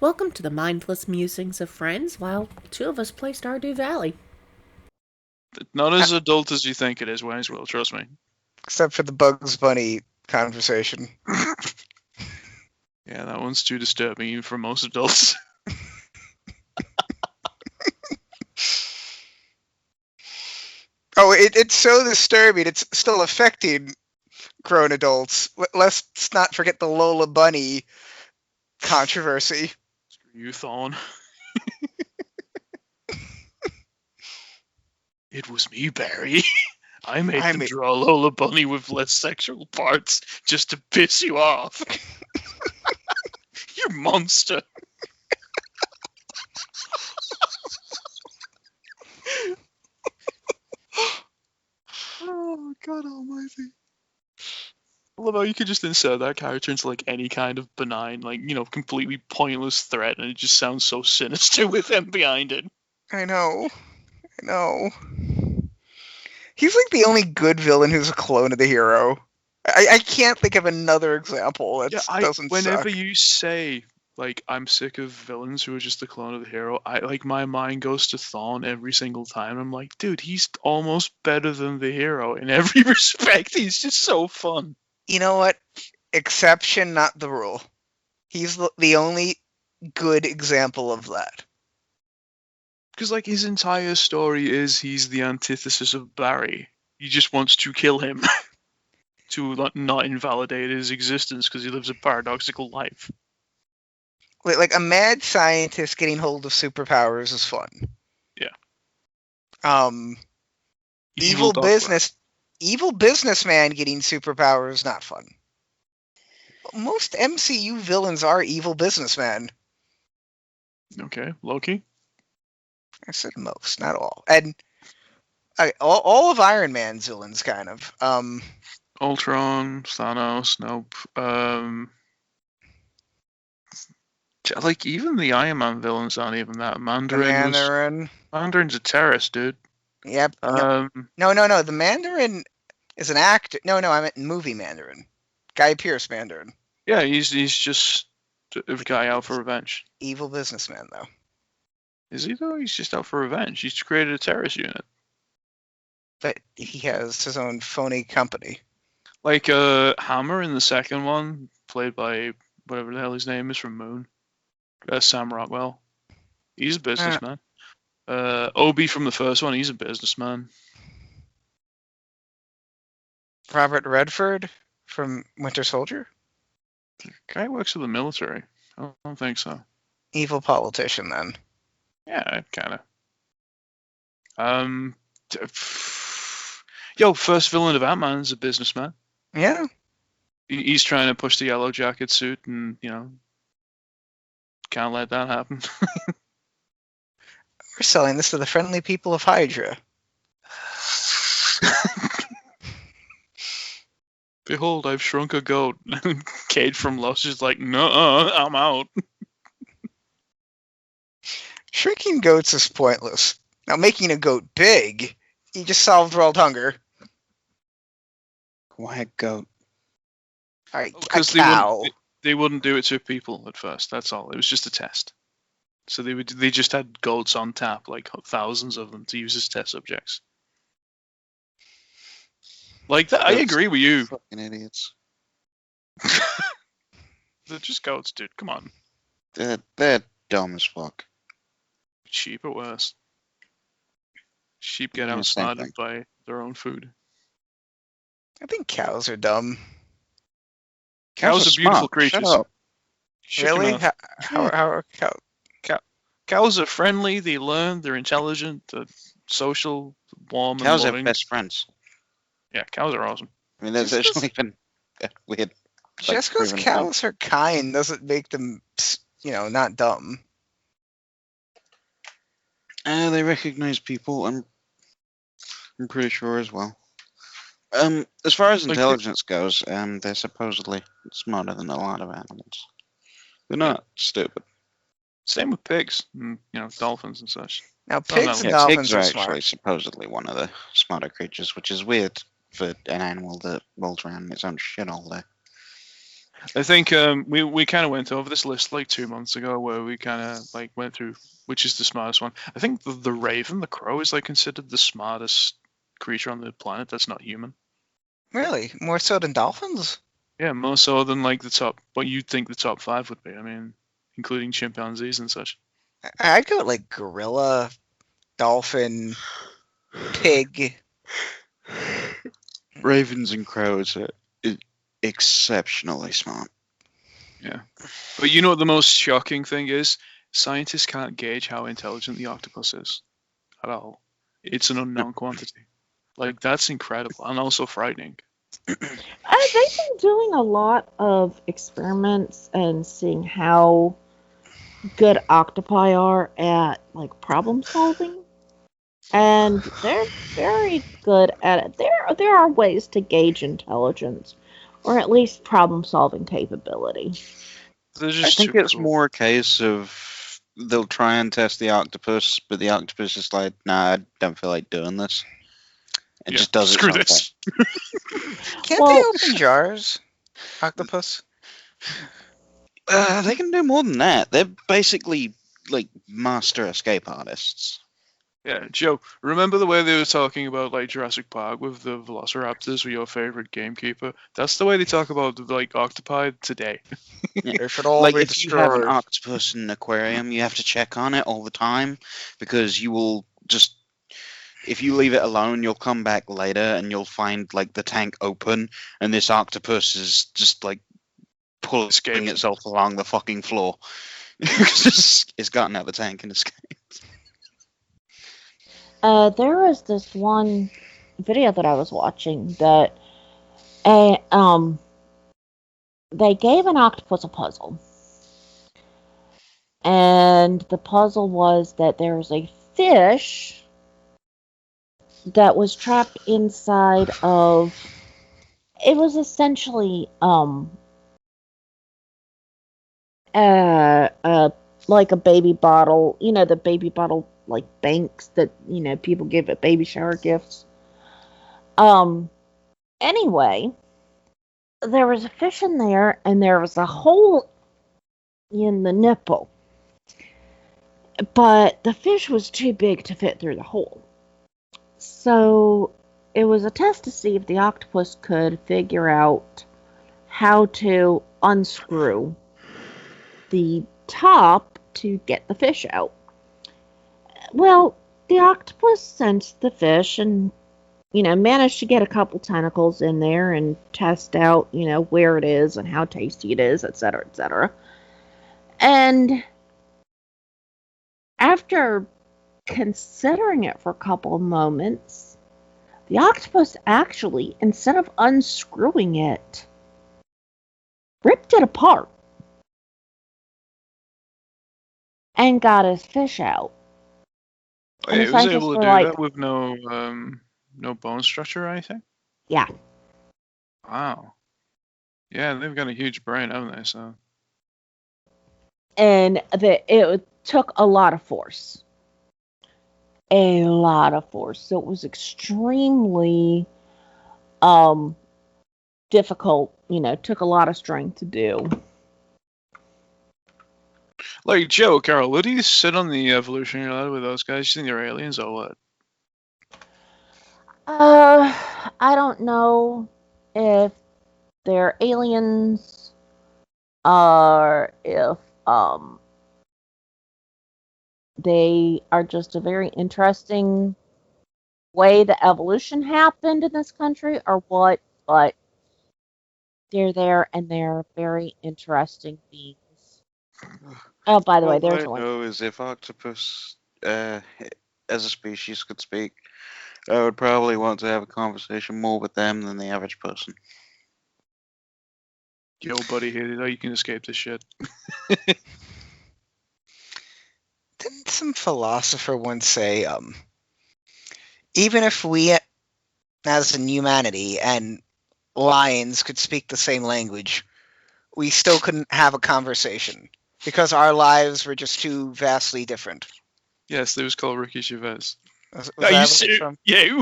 Welcome to the mindless musings of friends while two of us play Stardew Valley. Not as adult as you think it is, Wayne's Will, trust me. Except for the Bugs Bunny conversation. Yeah, that one's too disturbing even for most adults. Oh, it's so disturbing. It's still affecting grown adults. Let's not forget the Lola Bunny controversy. Screw you, Thorn. It was me, Barry. I made them draw Lola Bunny with less sexual parts just to piss you off. You monster. Oh, God almighty. I love how you could just insert that character into like any kind of benign, like, completely pointless threat, and it just sounds so sinister with him behind it. I know. He's like the only good villain who's a clone of the hero. I can't think of another example that doesn't whenever suck. you say, like, I'm sick of villains who are just the clone of the hero, my mind goes to Thawne every single time. I'm like, dude, he's almost better than the hero in every respect. He's just so fun. You know what? Exception, not the rule. He's the only good example of that. Because, like, his entire story is he's the antithesis of Barry. He just wants to kill him to not invalidate his existence because he lives a paradoxical life. Like a mad scientist getting hold of superpowers is fun. Yeah. Evil businessman getting superpowers not fun. Most MCU villains are evil businessmen. Okay, Loki. I said most, not all. And all of Iron Man's villains, kind of. Ultron, Thanos, nope. Like, even the Iron Man villains aren't even that. Mandarin's a terrorist, dude. Yep. No. The Mandarin is an actor. No, I meant movie Mandarin. Guy Pearce Mandarin. Yeah, he's just a guy out for revenge. Evil businessman, though. Is he, though? He's just out for revenge. He's created a terrorist unit. But he has his own phony company. Like Hammer in the second one, played by whatever the hell his name is from Moon. Sam Rockwell. He's a businessman. Obi from the first one, he's a businessman. Robert Redford from Winter Soldier? The guy works for the military. I don't think so. Evil politician, then. Yeah, kind of. First villain of Ant-Man is a businessman. Yeah. He's trying to push the yellow jacket suit and, can't let that happen. We're selling this to the friendly people of Hydra. Behold, I've shrunk a goat. Cade from Lost is like, no, I'm out. Shrinking goats is pointless. Now, making a goat big, you just solved world hunger. Why a goat? A cow. They wouldn't do it to people at first. That's all. It was just a test. So they just had goats on tap, like thousands of them, to use as test subjects. Like that, I agree with you. Fucking idiots. They're just goats, dude. Come on. They're dumb as fuck. Sheep are worse. Sheep get outsmarted by their own food. I think cows are dumb. Cows are beautiful creatures. Shut up. Really? How are cows? Cows are friendly. They learn. They're intelligent. They're social, warm, cows and loving. Are best friends. Yeah, cows are awesome. I mean, there's actually been weird. Just because cows are kind doesn't make them, not dumb. They recognize people. I'm pretty sure as well. As far as intelligence goes, they're supposedly smarter than a lot of animals. They're not stupid. Same with pigs, and, dolphins and such. Now, pigs and dolphins pigs are smart. actually supposedly one of the smarter creatures, which is weird for an animal that rolls around in its own shit all day. I think we kind of went over this list like 2 months ago, where we kind of like went through which is the smartest one. I think the raven, the crow, is like considered the smartest creature on the planet that's not human. Really? More so than dolphins? Yeah, more so than like the top, what you'd think the top 5 would be. I mean, including chimpanzees and such. I'd go with like gorilla, dolphin, pig. Ravens and crows are exceptionally smart. Yeah. But you know what the most shocking thing is? Scientists can't gauge how intelligent the octopus is at all. It's an unknown quantity. Like, that's incredible and also frightening. They've been doing a lot of experiments and seeing how good octopi are at like problem solving, and they're very good at it. There are ways to gauge intelligence, or at least problem solving capability. They're I just think too it's cool. more a case of they'll try and test the octopus, but the octopus is like, nah, I don't feel like doing this. It Yeah, just does it. screw something. this. Can't they Well- open jars? Octopus? They can do more than that. They're basically like master escape artists. Yeah, Joe, remember the way they were talking about like Jurassic Park with the velociraptors were your favorite gamekeeper? That's the way they talk about like octopi today. They should all Like be if you have an destroyed. octopus in an aquarium, you have to check on it all the time because you will just. If you leave it alone, you'll come back later and you'll find like the tank open and this octopus is just like pulling Escaped. itself along the fucking floor. It's gotten out the tank and escaped. There was this one video that I was watching that they gave an octopus a puzzle. And the puzzle was that there was a fish that was trapped inside of, it was essentially like a baby bottle, the baby bottle like banks that people give at baby shower gifts. Anyway, there was a fish in there and there was a hole in the nipple, but the fish was too big to fit through the hole. So it was a test to see if the octopus could figure out how to unscrew the top to get the fish out. Well, the octopus sensed the fish and, managed to get a couple tentacles in there and test out, where it is and how tasty it is, etc., etc. And after considering it for a couple of moments, the octopus actually, instead of unscrewing it, ripped it apart and got his fish out. And the It was scientists able to were do like, that with no bone structure or anything? yeah. Wow. Yeah, they've got a huge brain, haven't they? So And it took a lot of force. A lot of force. So it was extremely difficult, took a lot of strength to do. like Joe, Carol, where do you sit on the evolutionary ladder with those guys? You think they're aliens or what? I don't know if they're aliens or if they are just a very interesting way the evolution happened in this country or what, but they're there and they're very interesting beings. Oh, by the way, All there's I one. know is if octopus, as a species, could speak, I would probably want to have a conversation more with them than the average person. Yo, buddy, here, you know you can escape this shit. Didn't some philosopher once say, even if we, as in humanity, and lions could speak the same language, we still couldn't have a conversation because our lives were just too vastly different. Yes, it was called Ricky Gervais. Was Are that you what it's serious? from? Yeah, it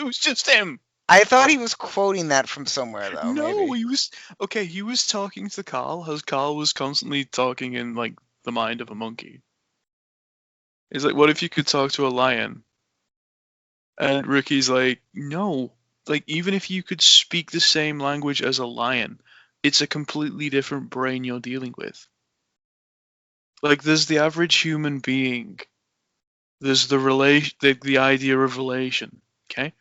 was just him. I thought he was quoting that from somewhere, though. No, Maybe. he was okay. He was talking to Carl, as Carl was constantly talking in like the mind of a monkey. He's like, "What if you could talk to a lion?" And Ricky's like, "No, like even if you could speak the same language as a lion, it's a completely different brain you're dealing with. Like, there's the average human being. There's the idea of relation. Okay,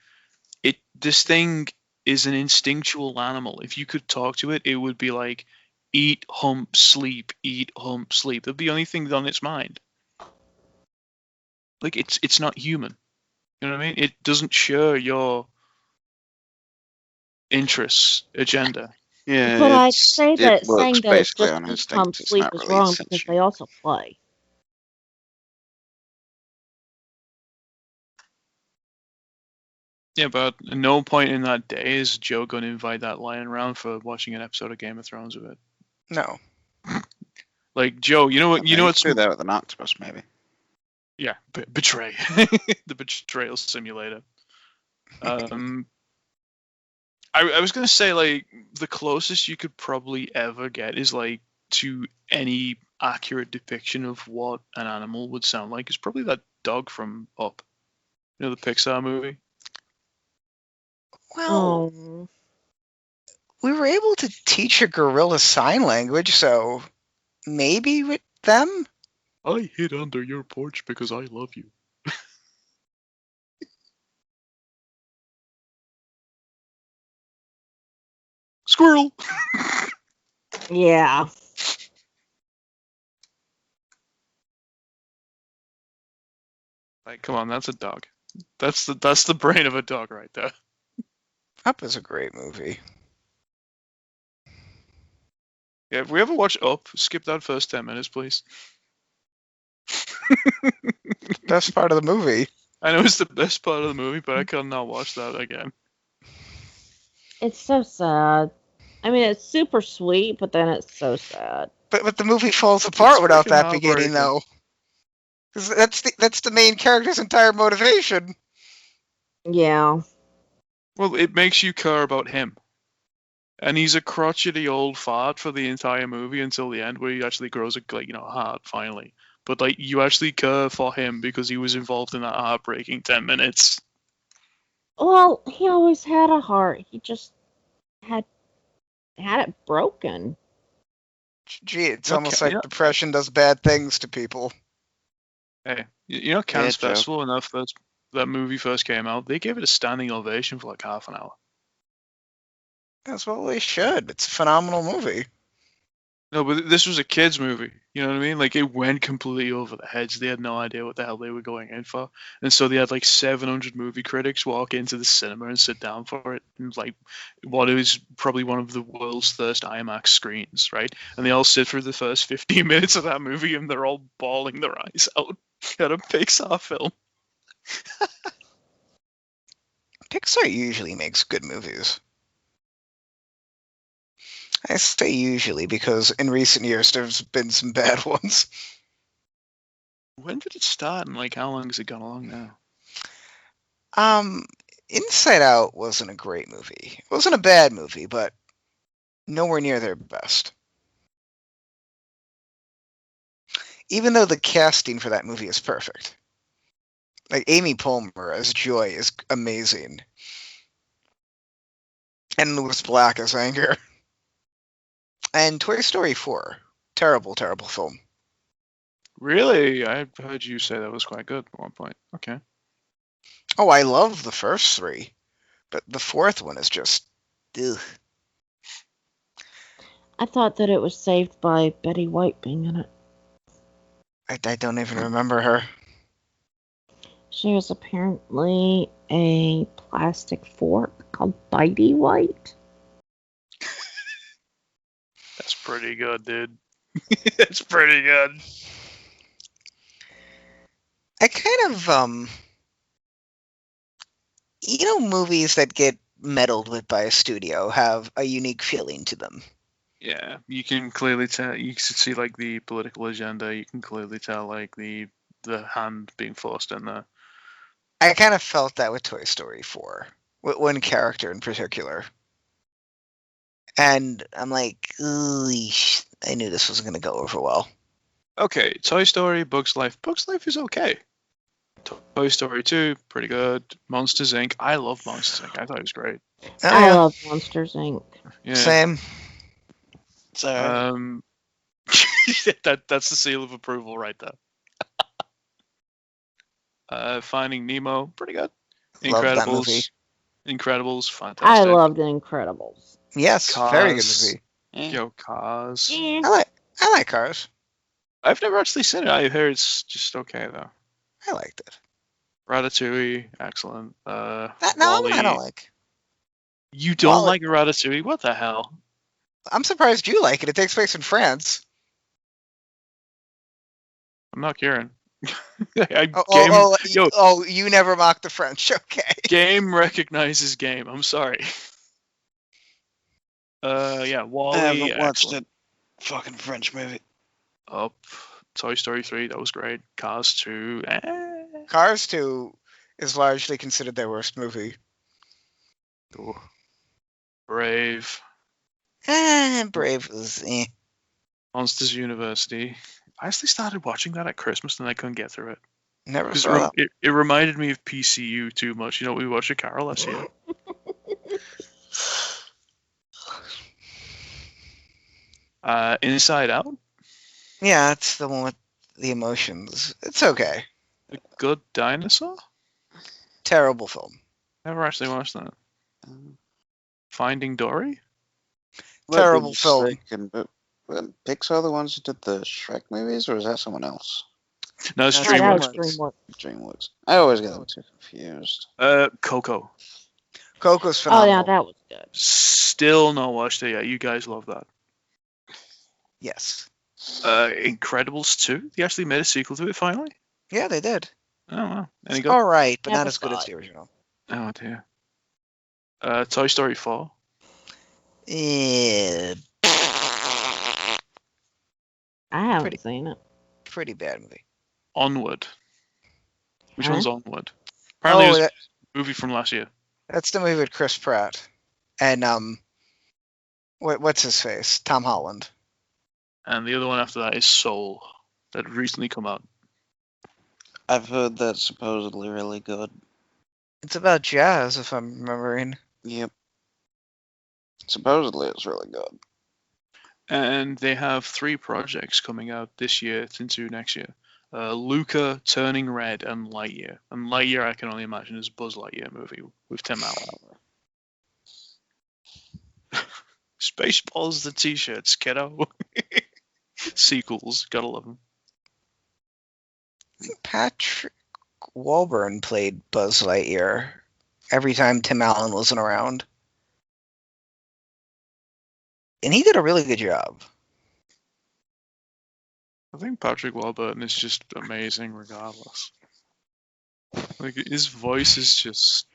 this thing is an instinctual animal. If you could talk to it, it would be like eat, hump, sleep, eat, hump, sleep. That'd be the only thing on its mind. Like it's not human. You know what I mean? It doesn't share your interests, agenda. Yeah, But I'd it's say it that works saying that it basically just on eats, hump, instinct. It's sleep not is really wrong because sentient. they also play. Yeah, but at no point in that day is Joe going to invite that lion around for watching an episode of Game of Thrones of it. No. Like Joe, you know what? You know You what's could do that with an octopus, maybe. yeah, betray the betrayal simulator. I was gonna say like the closest you could probably ever get is like to any accurate depiction of what an animal would sound like is probably that dog from Up. You know the Pixar movie? Well, Oh, we were able to teach a gorilla sign language, so maybe with them? I hid under your porch because I love you. Squirrel. yeah. Like, come on, that's a dog. That's the brain of a dog right there. Up is a great movie. Yeah, if we ever watch Up, skip that first 10 minutes, please. Best part of the movie. I know it's the best part of the movie, but I cannot watch that again. It's so sad. I mean, it's super sweet, but then it's so sad. But the movie falls apart without freaking that beginning, heartbreaking. though. 'Cause that's the main character's entire motivation. Yeah. Well, it makes you care about him. And he's a crotchety old fart for the entire movie until the end, where he actually grows a heart finally. But like you actually care for him because he was involved in that heartbreaking 10 minutes. Well, he always had a heart. He just had it broken. Gee, it's Okay, almost like yeah. depression does bad things to people. Hey, you know Cannes Joe. Festival when that movie first came out, they gave it a standing ovation for like half an hour. That's what they should. It's a phenomenal movie. No, but this was a kids movie. You know what I mean? Like it went completely over the heads. They had no idea what the hell they were going in for, and so they had like 700 movie critics walk into the cinema and sit down for it, and like what is probably one of the world's first IMAX screens, right? And they all sit through the first 15 minutes of that movie, and they're all bawling their eyes out at a Pixar film. Pixar usually makes good movies. I say usually because in recent years there's been some bad ones. When did it start, and like how long has it gone along now? Inside Out wasn't a great movie. It wasn't a bad movie, but nowhere near their best. Even though the casting for that movie is perfect. Like Amy Poehler as Joy is amazing. And Louis Black as Anger. And Toy Story 4. Terrible, terrible film. Really? I heard you say that was quite good at one point. Okay. Oh, I love the first three. But the fourth one is just... Ugh. I thought that it was saved by Betty White being in it. I don't even remember her. She was apparently a plastic fork called Bitey White. That's pretty good, dude. That's pretty good. I kind of, movies that get meddled with by a studio have a unique feeling to them. Yeah, you can clearly tell. You can see like the political agenda. You can clearly tell like the hand being forced in there. I kind of felt that with Toy Story 4. one character in particular. And I'm like, "Eesh, I knew this wasn't going to go over well." Okay, Toy Story, Bugs Life. Bugs Life is okay. Toy Story 2, pretty good. Monsters Inc. I love Monsters Inc. I thought it was great. Oh, I yeah, love Monsters Inc. Yeah. same. It's alright. That's the seal of approval right there. Finding Nemo, pretty good. Love that movie. Incredibles, fantastic. I loved The Incredibles. Yes, very good Cars. movie. Yeah. Yo, Cars. Eh, I like Cars. I've never actually seen it. I hear it's just okay though. I liked it. Ratatouille, excellent. No, Wall-E. I don't like. You don't Wall-E. like Ratatouille? What the hell? I'm surprised you like it. It takes place in France. I'm not Kieran. You never mocked the French. Okay. Game recognizes game. I'm sorry. Yeah, Wall-E. I haven't watched excellent. it. Fucking French movie. Up. Toy Story 3, that was great. Cars 2, Cars 2 is largely considered their worst movie. Ooh. Brave. Brave was Monsters University. I actually started watching that at Christmas and I couldn't get through it. never Because saw that. it reminded me of PCU too much. You know, we watched at Carol last year. Inside Out. Yeah, it's the one with the emotions. It's okay. A Good Dinosaur? Terrible film. Never actually watched that. Um, Finding Dory? might be Terrible film. mistaken, but were Pixar the ones who did the Shrek movies, or is that someone else? No, it's No, that DreamWorks. was DreamWorks. DreamWorks. I always get them too confused. Coco. Coco's Oh phenomenal. yeah, that was good. Still not watched it yet. You guys love that. Yes. Incredibles 2? They actually made a sequel to it finally? Yeah, they did. Oh, wow. Any It's good? all right, but Never not as good saw as it. the original. Oh, dear. Toy Story 4? Eh, I haven't Pretty- seen it. pretty bad movie. Onward. Which Huh? one's Onward? Apparently it was that, a movie from last year. that's the movie with Chris Pratt and what's his face? Tom Holland. And the other one after that is Soul. That recently come out. I've heard that's supposedly really good. It's about jazz, if I'm remembering. Yep. Supposedly it's really good. And they have 3 projects coming out this year into next year. Luca, Turning Red, and Lightyear. And Lightyear, I can only imagine, is a Buzz Lightyear movie with Tim Allen. Spaceballs the t-shirts, kiddo. Sequels, gotta love them. Patrick Warburton played Buzz Lightyear every time Tim Allen wasn't around. And he did a really good job. I think Patrick Warburton is just amazing regardless. Like, his voice is just...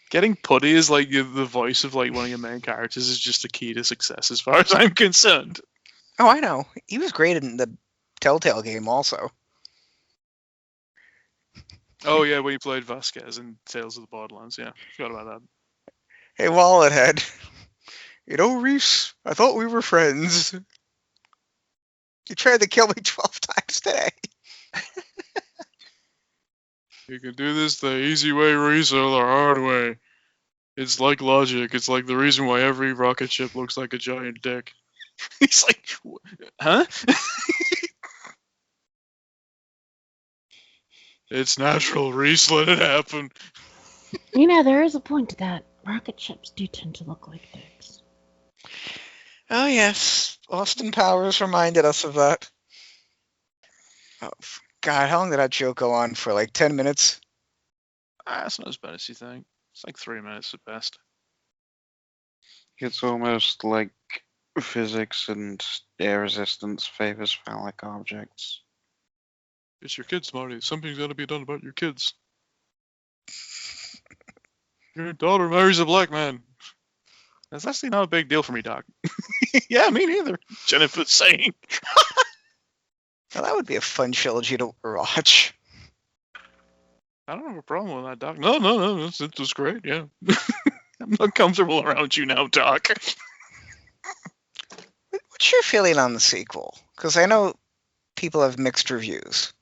Getting putty as like the voice of like one of your main characters is just a key to success as far as I'm concerned. Oh, I know. He was great in the Telltale game also. Oh yeah, when he played Vasquez in Tales of the Borderlands, yeah. Forgot about that. Hey, Wallethead. You know, Reese, I thought we were friends. You tried to kill me 12 times today. You can do this the easy way, Reese, or the hard way. It's like logic. It's like the reason why every rocket ship looks like a giant dick. He's like, huh? It's natural, Reese. Let it happen. You know, there is a point to that. Rocket ships do tend to look like dicks. Oh, yes. Austin Powers reminded us of that. Oh, God, how long did that joke go on for? Like 10 minutes? That's not as bad as you think. It's like 3 minutes at best. It's almost like physics and air resistance favors phallic objects. It's your kids, Marty. Something's got to be done about your kids. Your daughter marries a black man. That's actually not a big deal for me, Doc. Yeah, me neither. Jennifer's saying. Well, that would be a fun trilogy to watch. I don't have a problem with that, Doc. No, it was great. Yeah, I'm uncomfortable around you now, Doc. What's your feeling on the sequel? Because I know people have mixed reviews.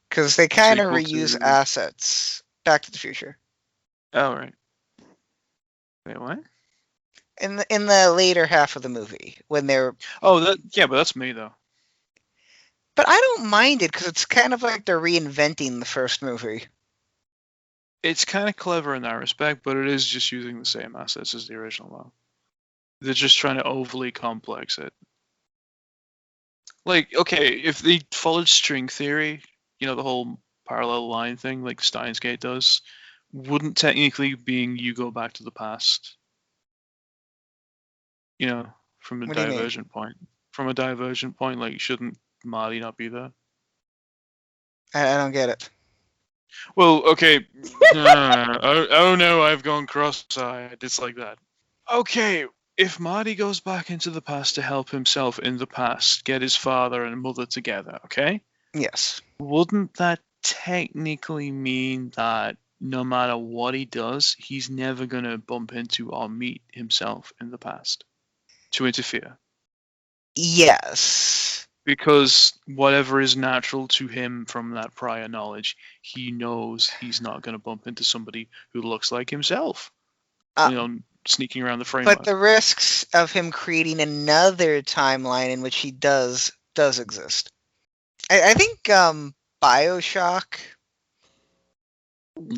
Because they kind of Sequel reuse to- assets. Back to the Future. Oh right. Wait, what? In the later half of the movie, when they're... Oh, but that's me though. But I don't mind it, because it's kind of like they're reinventing the first movie. It's kind of clever in that respect, but it is just using the same assets as the original though. They're just trying to overly complex it. Like, okay, if they followed string theory, the whole parallel line thing, like Steins Gate does, wouldn't technically being you go back to the past, from a What do you mean? divergent point. From a divergent point, like, shouldn't Marty not be there? I don't get it. Well, okay. Oh no, I've gone cross-eyed. It's like that. Okay, if Marty goes back into the past to help himself in the past, get his father and mother together, okay? Yes. Wouldn't that technically mean that no matter what he does, he's never going to bump into or meet himself in the past to interfere? Yes. Because whatever is natural to him from that prior knowledge, he knows he's not going to bump into somebody who looks like himself. Sneaking around the framework. But the risks of him creating another timeline in which he does exist. I think BioShock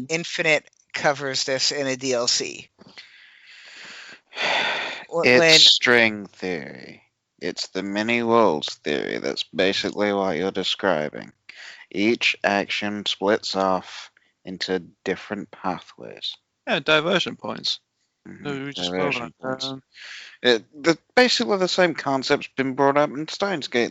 Infinite covers this in a DLC. It's string theory. It's the many worlds theory. That's basically what you're describing. Each action splits off into different pathways. Yeah, diversion points. Mhm, We just diversion spoke about points. that. Basically the same concept's been brought up in Steins Gate.